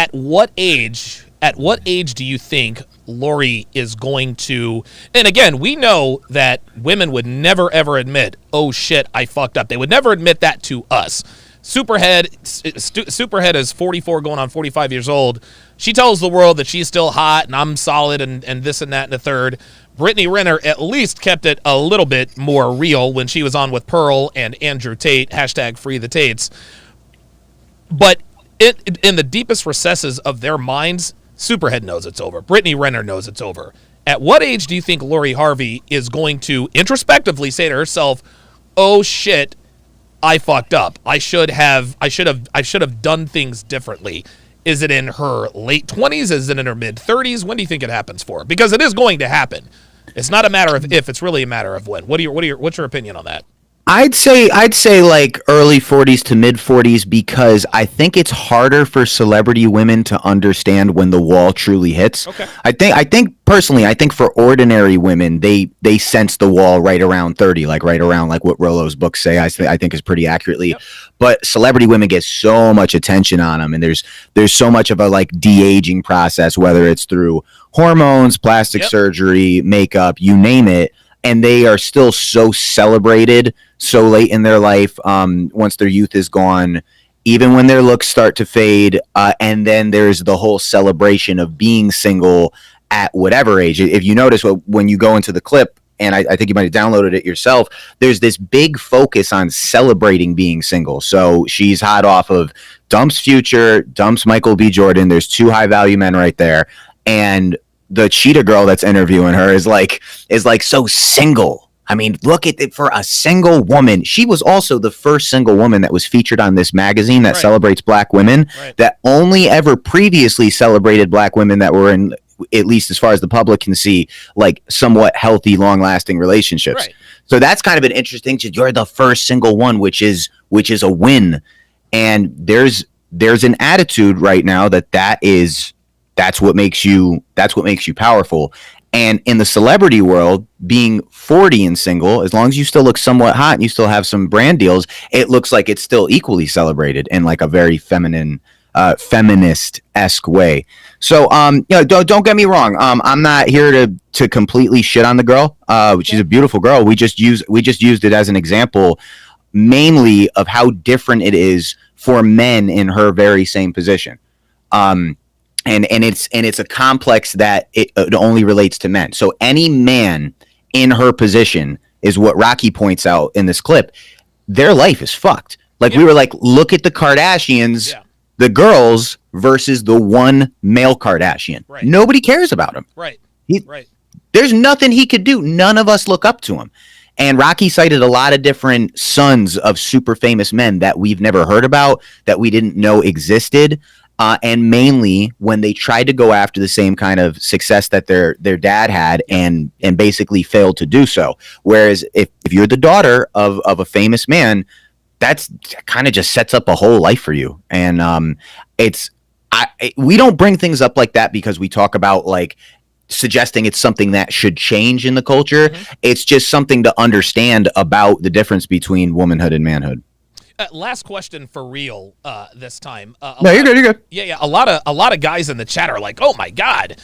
At what age do you think Lori is going to, and again, we know that women would never ever admit, oh shit, I fucked up. They would never admit that to us. Superhead is 44 going on 45 years old. She tells the world that she's still hot and I'm solid and this and that and the third. Brittany Renner at least kept it a little bit more real when she was on with Pearl and Andrew Tate, hashtag free the Tates. But in the deepest recesses of their minds, Superhead knows it's over. Brittany Renner knows it's over. At what age do you think Lori Harvey is going to introspectively say to herself, "Oh shit, I fucked up. I should have done things differently"? Is it in her late 20s? Is it in her mid 30s? When do you think it happens for her? Because it is going to happen. It's not a matter of if; it's really a matter of when. What's your opinion on that? I'd say like early 40s to mid 40s, because I think it's harder for celebrity women to understand when the wall truly hits. Okay. I think personally, I think for ordinary women, they sense the wall right around 30, like right around like what Rollo's books say. I think is pretty accurately. Yep. But celebrity women get so much attention on them, and there's so much of a like de-aging process, whether it's through hormones, plastic surgery, makeup, you name it. And they are still so celebrated so late in their life, once their youth is gone, even when their looks start to fade. And then there's the whole celebration of being single at whatever age. If you notice when you go into the clip, and I think you might have downloaded it yourself, there's this big focus on celebrating being single. So she's hot off of dumps Future, dumps Michael B. Jordan. There's two high value men right there. And the cheetah girl that's interviewing her is like so single. I mean, look at it for a single woman. She was also the first single woman that was featured on this magazine that celebrates black women, that only ever previously celebrated black women that were in, at least as far as the public can see, like somewhat healthy, long-lasting relationships. Right. So that's kind of an interesting. You're the first single one, which is a win. And there's an attitude right now that's what makes you powerful. And in the celebrity world, being 40 and single, as long as you still look somewhat hot and you still have some brand deals, it looks like it's still equally celebrated in like a very feminist-esque way. So, don't get me wrong. I'm not here to completely shit on the girl. She's a beautiful girl. We just used it as an example, mainly of how different it is for men in her very same position. And it's a complex that it only relates to men. So any man in her position is what Rocky points out in this clip. Their life is fucked. Like we were like, look at the Kardashians, the girls versus the one male Kardashian. Right. Nobody cares about him. Right. There's nothing he could do. None of us look up to him. And Rocky cited a lot of different sons of super famous men that we've never heard about, that we didn't know existed. And mainly when they tried to go after the same kind of success that their dad had and basically failed to do so. Whereas if you're the daughter of a famous man, that kind of just sets up a whole life for you. And we don't bring things up like that because we talk about like suggesting it's something that should change in the culture. Mm-hmm. It's just something to understand about the difference between womanhood and manhood. Last question for real this time. No, you're good. Yeah. A lot of guys in the chat are like, oh my God,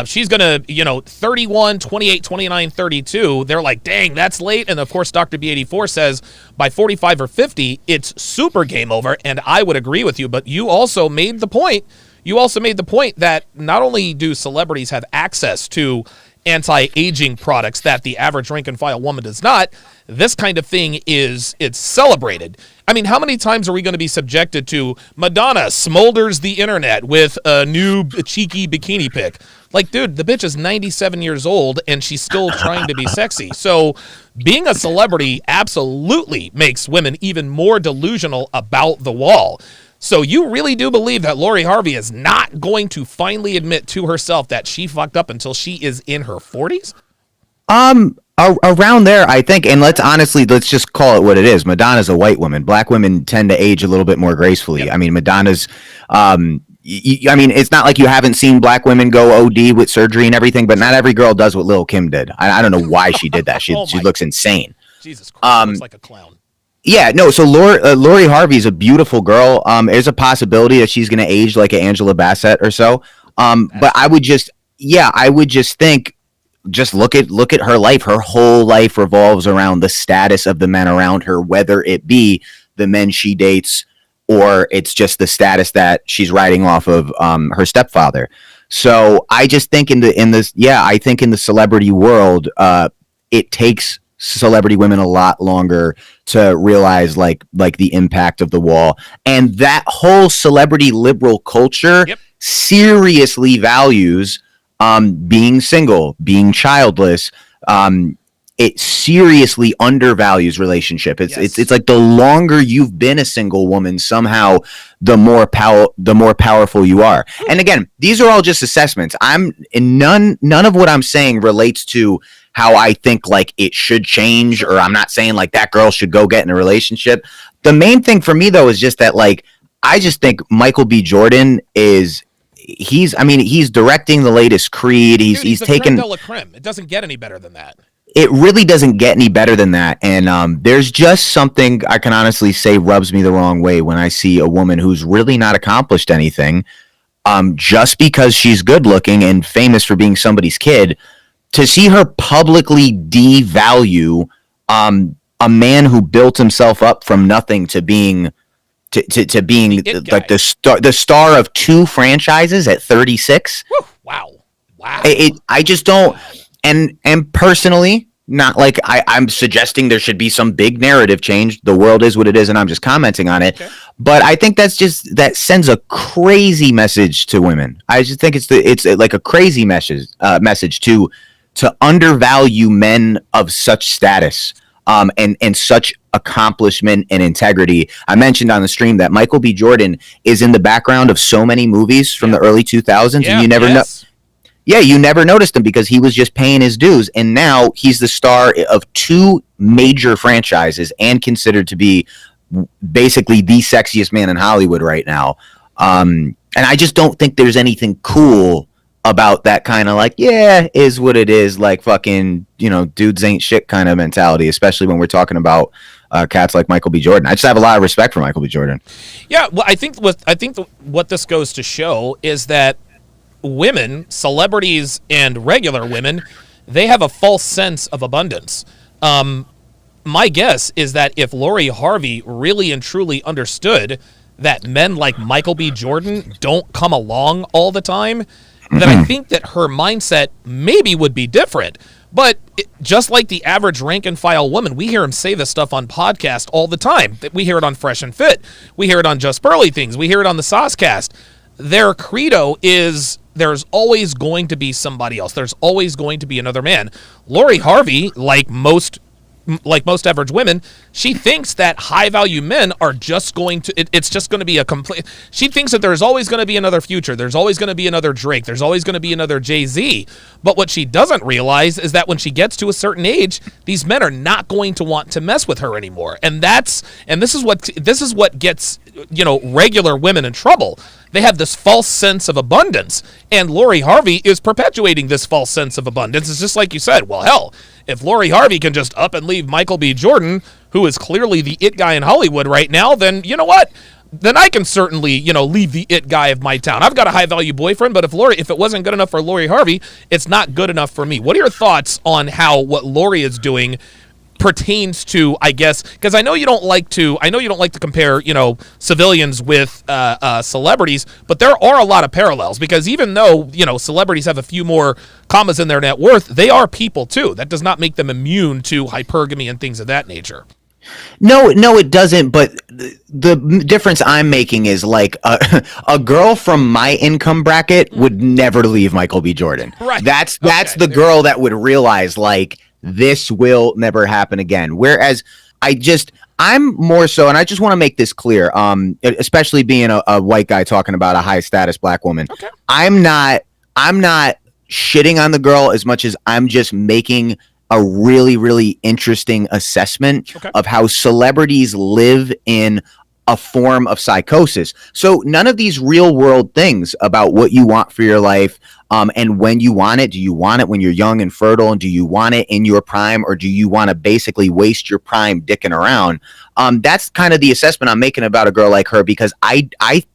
she's going to, 31, 28, 29, 32. They're like, dang, that's late. And of course, Dr. B84 says by 45 or 50, it's super game over. And I would agree with you, but you also made the point. That not only do celebrities have access to anti-aging products that the average rank and file woman does not, this kind of thing it's celebrated. I mean, how many times are we going to be subjected to Madonna smolders the internet with a new cheeky bikini pic? Like, dude, the bitch is 97 years old and she's still trying to be sexy. So being a celebrity absolutely makes women even more delusional about the wall. So you really do believe that Lori Harvey is not going to finally admit to herself that she fucked up until she is in her 40s? Around there, I think, and let's just call it what it is. Madonna's a white woman. Black women tend to age a little bit more gracefully. Yep. I mean, Madonna's, it's not like you haven't seen black women go OD with surgery and everything, but not every girl does what Lil' Kim did. I don't know why she did that. She looks insane. Jesus Christ, looks like a clown. Yeah, no. So Lori Harvey is a beautiful girl. There's a possibility that she's going to age like an Angela Bassett or so. But I would just think, just look at her life. Her whole life revolves around the status of the men around her, whether it be the men she dates or it's just the status that she's riding off of her stepfather. So I just think I think in the celebrity world, it takes celebrity women a lot longer to realize like the impact of the wall, and that whole celebrity liberal culture seriously values being single, being childless. It seriously undervalues relationship. It's like the longer you've been a single woman, somehow the more powerful you are. And again, these are all just assessments. None of what I'm saying relates to how I think like it should change, or I'm not saying like that girl should go get in a relationship. The main thing for me though is just that like I just think Michael B. Jordan he's directing the latest Creed. He's taken creme de la creme. It doesn't get any better than that. It really doesn't get any better than that. And there's just something I can honestly say rubs me the wrong way when I see a woman who's really not accomplished anything, just because she's good looking and famous for being somebody's kid, to see her publicly devalue a man who built himself up from nothing to being like the star of 2 franchises at 36. Whew, wow. I just don't. And personally, not like I'm suggesting there should be some big narrative change. The world is what it is, and I'm just commenting on it. Okay. But I think that sends a crazy message to women. I just think it's like a crazy message to undervalue men of such status, and such accomplishment and integrity. I mentioned on the stream that Michael B. Jordan is in the background of so many movies from the early 2000s, and you never know. Yeah, you never noticed him because he was just paying his dues, and now he's the star of 2 major franchises and considered to be basically the sexiest man in Hollywood right now. And I just don't think there's anything cool about that kind of like, yeah, is what it is, like fucking, dudes ain't shit kind of mentality, especially when we're talking about cats like Michael B. Jordan. I just have a lot of respect for Michael B. Jordan. Yeah, well, I think what this goes to show is that women, celebrities and regular women, they have a false sense of abundance. My guess is that if Lori Harvey really and truly understood that men like Michael B. Jordan don't come along all the time, then I think that her mindset maybe would be different. But just like the average rank and file woman, we hear him say this stuff on podcast all the time. We hear it on Fresh and Fit. We hear it on Just Burly Things. We hear it on the Saucecast. Their credo is there's always going to be somebody else. There's always going to be another man. Lori Harvey, like most average women, she thinks that high value men are just going to, it's just going to be a complete, she thinks that there's always going to be another Future. There's always going to be another Drake. There's always going to be another Jay-Z. But what she doesn't realize is that when she gets to a certain age, these men are not going to want to mess with her anymore. And this is what gets, regular women in trouble. They have this false sense of abundance, and Lori Harvey is perpetuating this false sense of abundance. It's just like you said, well, hell, if Lori Harvey can just up and leave Michael B. Jordan, who is clearly the it guy in Hollywood right now, then you know what? Then I can certainly, leave the it guy of my town. I've got a high-value boyfriend, but if it wasn't good enough for Lori Harvey, it's not good enough for me. What are your thoughts on how what Lori is doing pertains to, I guess, because I know you don't like to compare, civilians with celebrities, but there are a lot of parallels, because even though, celebrities have a few more commas in their net worth, they are people too. That does not make them immune to hypergamy and things of that nature. No, it doesn't. But the difference I'm making is like a girl from my income bracket would never leave Michael B. Jordan. Right. That's the girl that would realize like, this will never happen again. Whereas I'm more so, and I just want to make this clear, especially being a white guy talking about a high status black woman. Okay. I'm not shitting on the girl as much as I'm just making a really, really interesting assessment of how celebrities live in a form of psychosis. So none of these real world things about what you want for your life, and when you want it. Do you want it when you're young and fertile, and do you want it in your prime, or do you want to basically waste your prime dicking around? That's kind of the assessment I'm making about a girl like her, because I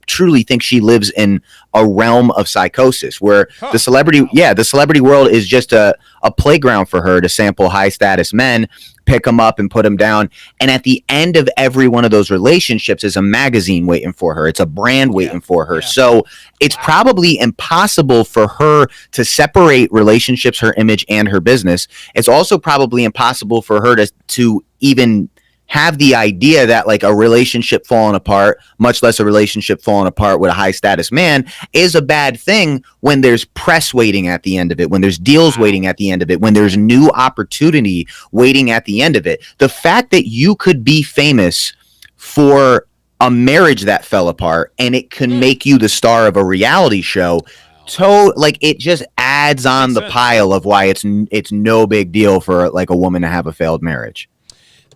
truly think she lives in a realm of psychosis where the celebrity world is just a playground for her to sample high status men, pick them up and put them down. And at the end of every one of those relationships is a magazine waiting for her. It's a brand waiting for her. So it's probably impossible for her to separate relationships, her image, and her business. It's also probably impossible for her to even have the idea that like a relationship falling apart, much less a relationship falling apart with a high status man, is a bad thing when there's press waiting at the end of it, when there's deals waiting at the end of it, when there's new opportunity waiting at the end of it. The fact that you could be famous for a marriage that fell apart and it can make you the star of a reality show, like it just adds on the pile of why it's no big deal for like a woman to have a failed marriage.